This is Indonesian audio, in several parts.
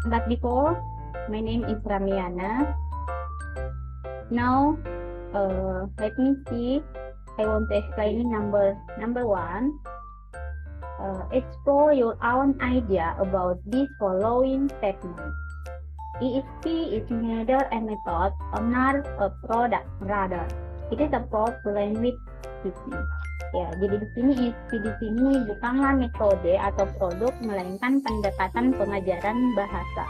But before, my name is Ramiana. Now, let me see. I want to explain number one. Explore your own idea about this following statement. ESP is neither a method nor a product, rather it is approach to language teaching. Ya, jadi di sini ESP di sini bukanlah metode atau produk, melainkan pendekatan pengajaran bahasa.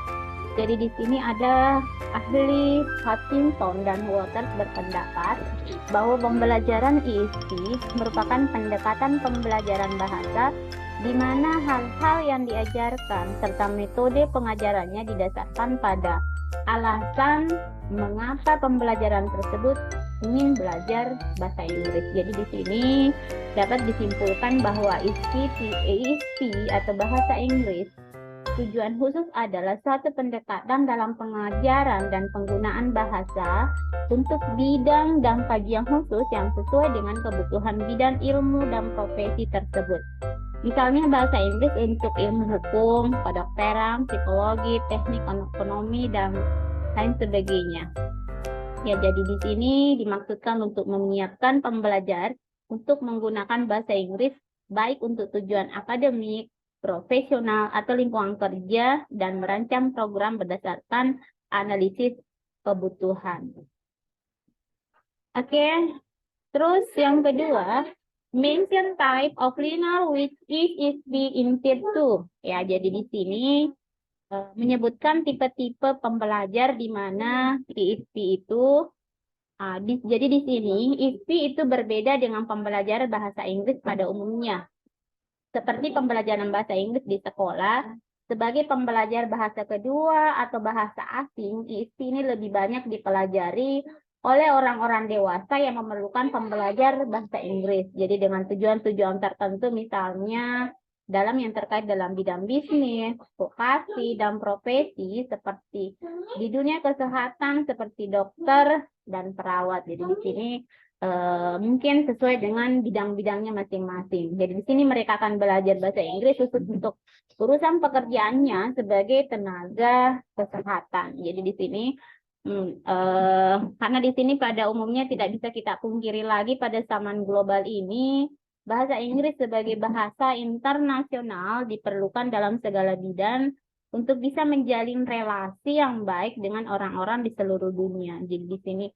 Jadi di sini ada ahli Hutchinson dan Waters berpendapat bahwa pembelajaran ESP merupakan pendekatan pembelajaran bahasa di mana hal-hal yang diajarkan serta metode pengajarannya didasarkan pada alasan mengapa pembelajaran tersebut ingin belajar bahasa Inggris. Jadi di sini dapat disimpulkan bahwa ESP atau bahasa Inggris tujuan khusus adalah suatu pendekatan dalam pengajaran dan penggunaan bahasa untuk bidang dan kajian khusus yang sesuai dengan kebutuhan bidang ilmu dan profesi tersebut. Misalnya bahasa Inggris untuk ilmu hukum, kedokteran, psikologi, teknik ekonomi, dan lain sebagainya. Ya, jadi di sini dimaksudkan untuk menyiapkan pembelajar untuk menggunakan bahasa Inggris baik untuk tujuan akademik, profesional, atau lingkungan kerja, dan merancang program berdasarkan analisis kebutuhan. Oke, terus yang kedua, mention type of learner which is ESP intended to. Ya, jadi di sini menyebutkan tipe-tipe pembelajar di mana ESP itu jadi di sini ESP itu berbeda dengan pembelajaran bahasa Inggris pada umumnya. Seperti pembelajaran bahasa Inggris di sekolah, sebagai pembelajar bahasa kedua atau bahasa asing, ESP ini lebih banyak dipelajari oleh orang-orang dewasa yang memerlukan pembelajar bahasa Inggris. Jadi dengan tujuan-tujuan tertentu, misalnya dalam yang terkait dalam bidang bisnis, vokasi, dan profesi, seperti di dunia kesehatan, seperti dokter dan perawat. Jadi di sini mungkin sesuai dengan bidang-bidangnya masing-masing. Jadi di sini mereka akan belajar bahasa Inggris khusus untuk urusan pekerjaannya sebagai tenaga kesehatan. Jadi di sini karena di sini pada umumnya tidak bisa kita pungkiri lagi pada zaman global ini, bahasa Inggris sebagai bahasa internasional diperlukan dalam segala bidang untuk bisa menjalin relasi yang baik dengan orang-orang di seluruh dunia. Jadi di sini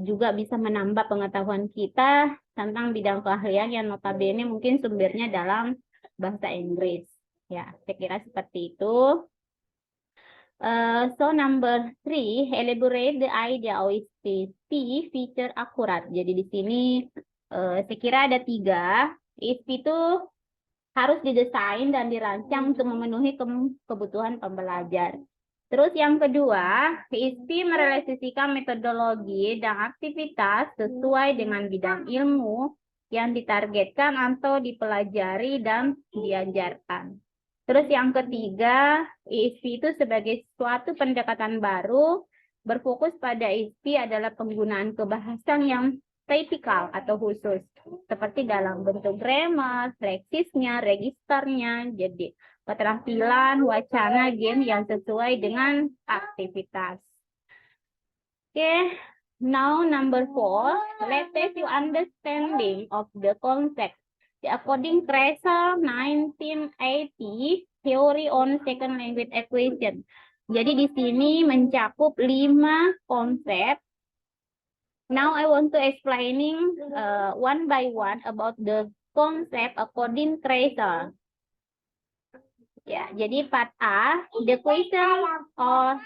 juga bisa menambah pengetahuan kita tentang bidang keahlian yang notabene mungkin sumbernya dalam bahasa Inggris. Ya, saya kira seperti itu. So number 3, elaborate the idea of ESP feature akurat. Jadi di sini saya kira ada 3. ESP itu harus didesain dan dirancang untuk memenuhi kebutuhan pembelajar. Terus yang kedua, ESP merealisasikan metodologi dan aktivitas sesuai dengan bidang ilmu yang ditargetkan atau dipelajari dan diajarkan. Terus yang ketiga, ESP itu sebagai suatu pendekatan baru, berfokus pada ESP adalah penggunaan kebahasaan yang tipikal atau khusus, seperti dalam bentuk grammar, leksisnya, registernya, jadi keterampilan, wacana, game yang sesuai dengan aktivitas. Okay, now number 4, let's test your understanding of the concept. According Kresa 1980, Theory on Second Language Acquisition. Jadi di sini mencakup 5 konsep. Now I want to explaining one by one about the concept according Kresa. Ya, jadi part A, the question of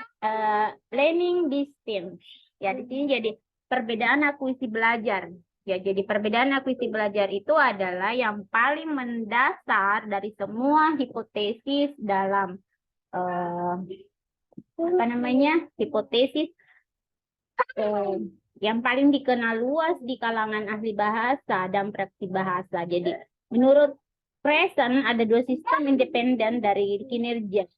learning distance. Ya, di sini jadi perbedaan akuisisi belajar. Ya, jadi perbedaan akuisisi belajar itu adalah yang paling mendasar dari semua hipotesis dalam hipotesis yang paling dikenal luas di kalangan ahli bahasa dan praktisi bahasa. Jadi menurut Present ada 2 sistem independen dari kinerja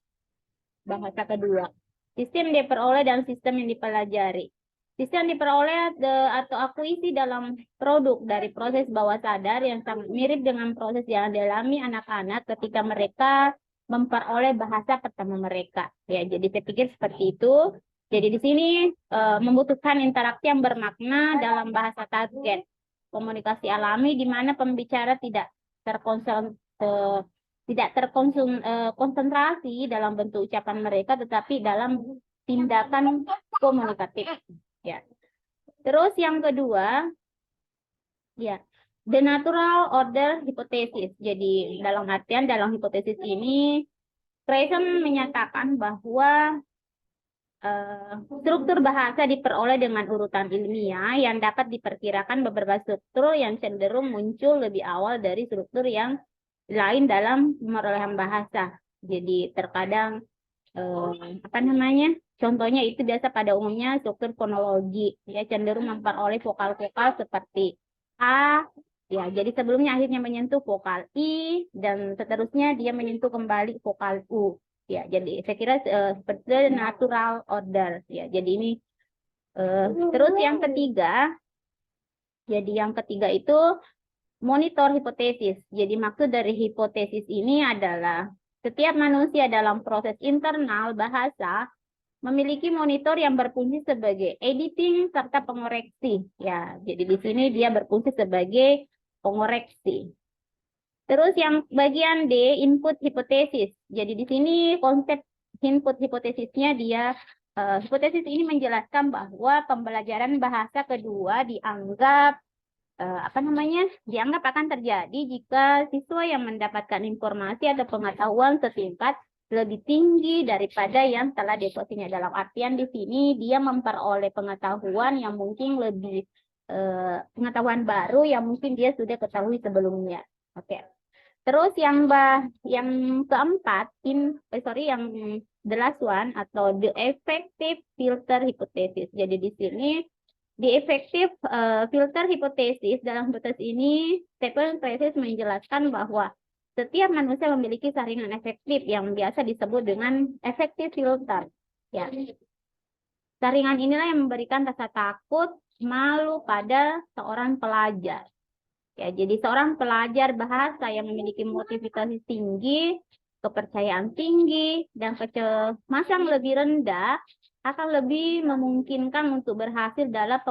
bahasa kedua. Sistem yang diperoleh dan sistem yang dipelajari. Sistem yang diperoleh atau akuisisi dalam produk dari proses bawah sadar yang sangat mirip dengan proses yang dialami anak-anak ketika mereka memperoleh bahasa pertama mereka. Ya, jadi saya pikir seperti itu. Jadi di sini membutuhkan interaksi yang bermakna dalam bahasa target. Komunikasi alami di mana pembicara tidak terkonsentrasi dalam bentuk ucapan mereka, tetapi dalam tindakan komunikatif. Ya. Terus yang kedua, ya, the natural order hypothesis. Jadi dalam hipotesis ini, Grayson menyatakan bahwa struktur bahasa diperoleh dengan urutan ilmiah yang dapat diperkirakan beberapa struktur yang cenderung muncul lebih awal dari struktur yang lain dalam perolehan bahasa. Jadi terkadang apa namanya? Contohnya itu biasa pada umumnya struktur fonologi, ya cenderung memperoleh vokal-vokal seperti A, ya jadi sebelumnya akhirnya menyentuh vokal I dan seterusnya dia menyentuh kembali vokal U. Ya, jadi saya kira seperti natural order. Ya, jadi ini terus yang ketiga, itu monitor hipotesis. Jadi maksud dari hipotesis ini adalah setiap manusia dalam proses internal bahasa memiliki monitor yang berfungsi sebagai editing serta pengoreksi. Ya, jadi di sini dia berfungsi sebagai pengoreksi. Terus yang bagian D, input hipotesis. Jadi di sini konsep input hipotesisnya hipotesis ini menjelaskan bahwa pembelajaran bahasa kedua dianggap dianggap akan terjadi jika siswa yang mendapatkan informasi atau pengetahuan setingkat lebih tinggi daripada yang telah diposisinya. Dalam artian di sini dia memperoleh pengetahuan yang mungkin lebih pengetahuan baru yang mungkin dia sudah ketahui sebelumnya. Oke. Terus yang keempat, yang the last one atau the effective filter hypothesis. Jadi di sini di effective filter hypothesis, dalam hipotesis ini Stephen Kreyszig menjelaskan bahwa setiap manusia memiliki saringan efektif yang biasa disebut dengan effective filter. Ya. Saringan inilah yang memberikan rasa takut, malu pada seorang pelajar. Ya, jadi seorang pelajar bahasa yang memiliki motivasi tinggi, kepercayaan tinggi, dan kecemasan lebih rendah akan lebih memungkinkan untuk berhasil dalam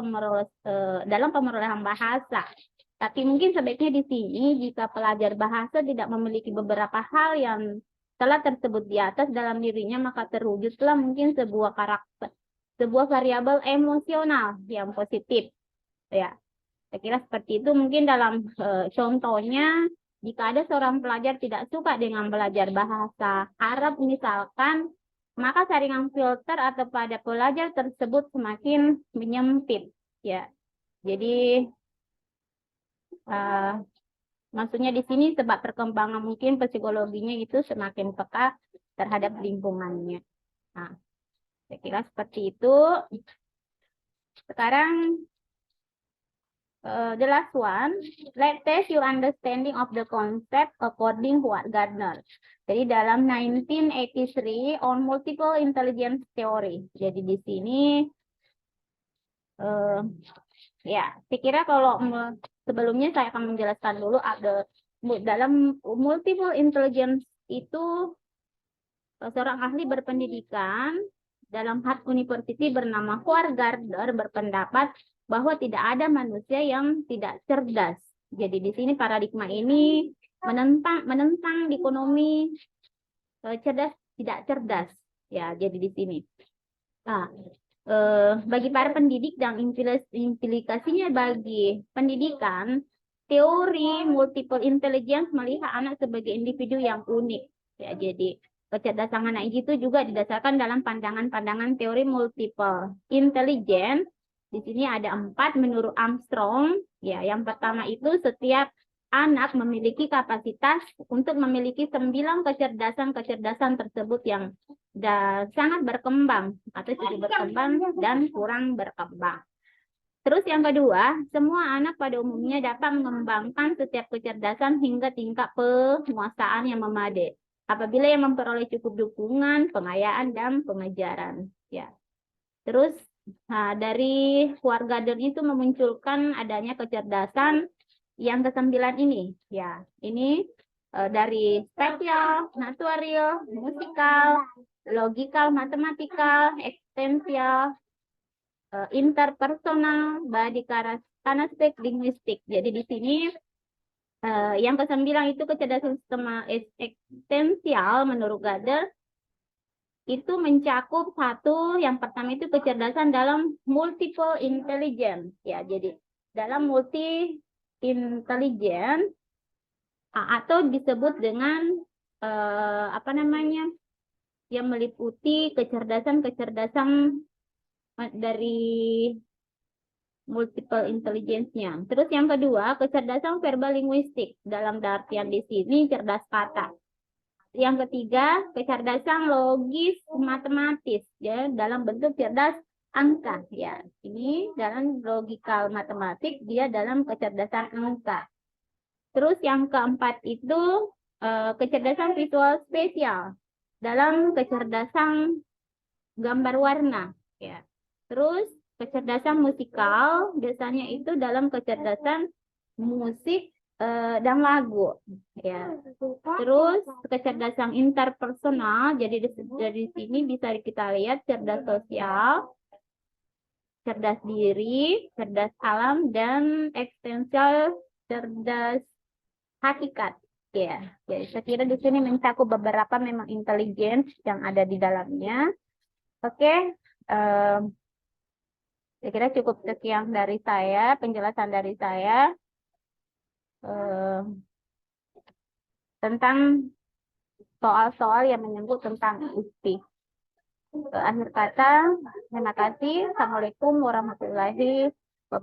pemerolehan bahasa. Tapi mungkin sebaiknya di sini jika pelajar bahasa tidak memiliki beberapa hal yang telah tersebut di atas dalam dirinya, maka terwujudlah mungkin sebuah variabel emosional yang positif. Ya. Saya kira seperti itu. Mungkin dalam contohnya, jika ada seorang pelajar tidak suka dengan belajar bahasa Arab misalkan, maka saringan filter atau pada pelajar tersebut semakin menyempit. Ya, jadi maksudnya di sini sebab perkembangan mungkin psikologinya itu semakin peka terhadap lingkungannya. Nah, saya kira seperti itu. Sekarang the last one, let's test your understanding of the concept according to Gardner. Jadi dalam 1983 on multiple intelligence theory. Jadi di sini ya, saya kira kalau sebelumnya saya akan menjelaskan dulu ada dalam multiple intelligence itu seorang ahli berpendidikan dalam Harvard University bernama Howard Gardner berpendapat bahwa tidak ada manusia yang tidak cerdas. Jadi di sini paradigma ini menentang dikotomi cerdas tidak cerdas. Ya, jadi di sini. Nah, bagi para pendidik dan implikasinya bagi pendidikan, teori multiple intelligence melihat anak sebagai individu yang unik. Ya, jadi kecerdasan anak itu juga didasarkan dalam pandangan-pandangan teori multiple intelligence. Di sini ada 4 menurut Armstrong. Ya, yang pertama itu setiap anak memiliki kapasitas untuk memiliki 9 kecerdasan tersebut yang sangat berkembang atau tidak berkembang dan kurang berkembang. Terus yang kedua, semua anak pada umumnya dapat mengembangkan setiap kecerdasan hingga tingkat penguasaan yang memadai apabila yang memperoleh cukup dukungan, pengayaan, dan pengajaran. Ya. Terus dari keluarga itu memunculkan adanya kecerdasan yang ke-9 ini. Ya, ini dari spasial, natural, musikal, logikal, matematikal, eksistensial, interpersonal, body kinesthetik, linguistik. Jadi di sini yang ke-9 itu kecerdasan sistema eksistensial menurut Gardner itu mencakup yang pertama itu kecerdasan dalam multiple intelligence ya. Jadi dalam multi intelligence atau disebut dengan apa namanya? Yang meliputi kecerdasan-kecerdasan dari multiple intelligence-nya. Terus yang kedua, kecerdasan verbal linguistik. Dalam artian di sini cerdas kata. Yang ketiga, kecerdasan logis matematis ya, dalam bentuk cerdas angka ya. Ini dalam logikal matematik, dia dalam kecerdasan angka. Terus yang keempat itu kecerdasan visual spesial dalam kecerdasan gambar warna ya. Terus kecerdasan musikal biasanya itu dalam kecerdasan musik dan lagu ya. Terus kecerdasan interpersonal, jadi dari sini bisa kita lihat cerdas sosial, cerdas diri, cerdas alam, dan eksistensial cerdas hakikat ya. Jadi saya kira di sini mencakup beberapa memang intelligence yang ada di dalamnya. Oke, saya kira cukup sekian dari saya, penjelasan dari saya tentang soal-soal yang menyangkut tentang UPI. Akhir kata, terima kasih. Assalamualaikum warahmatullahi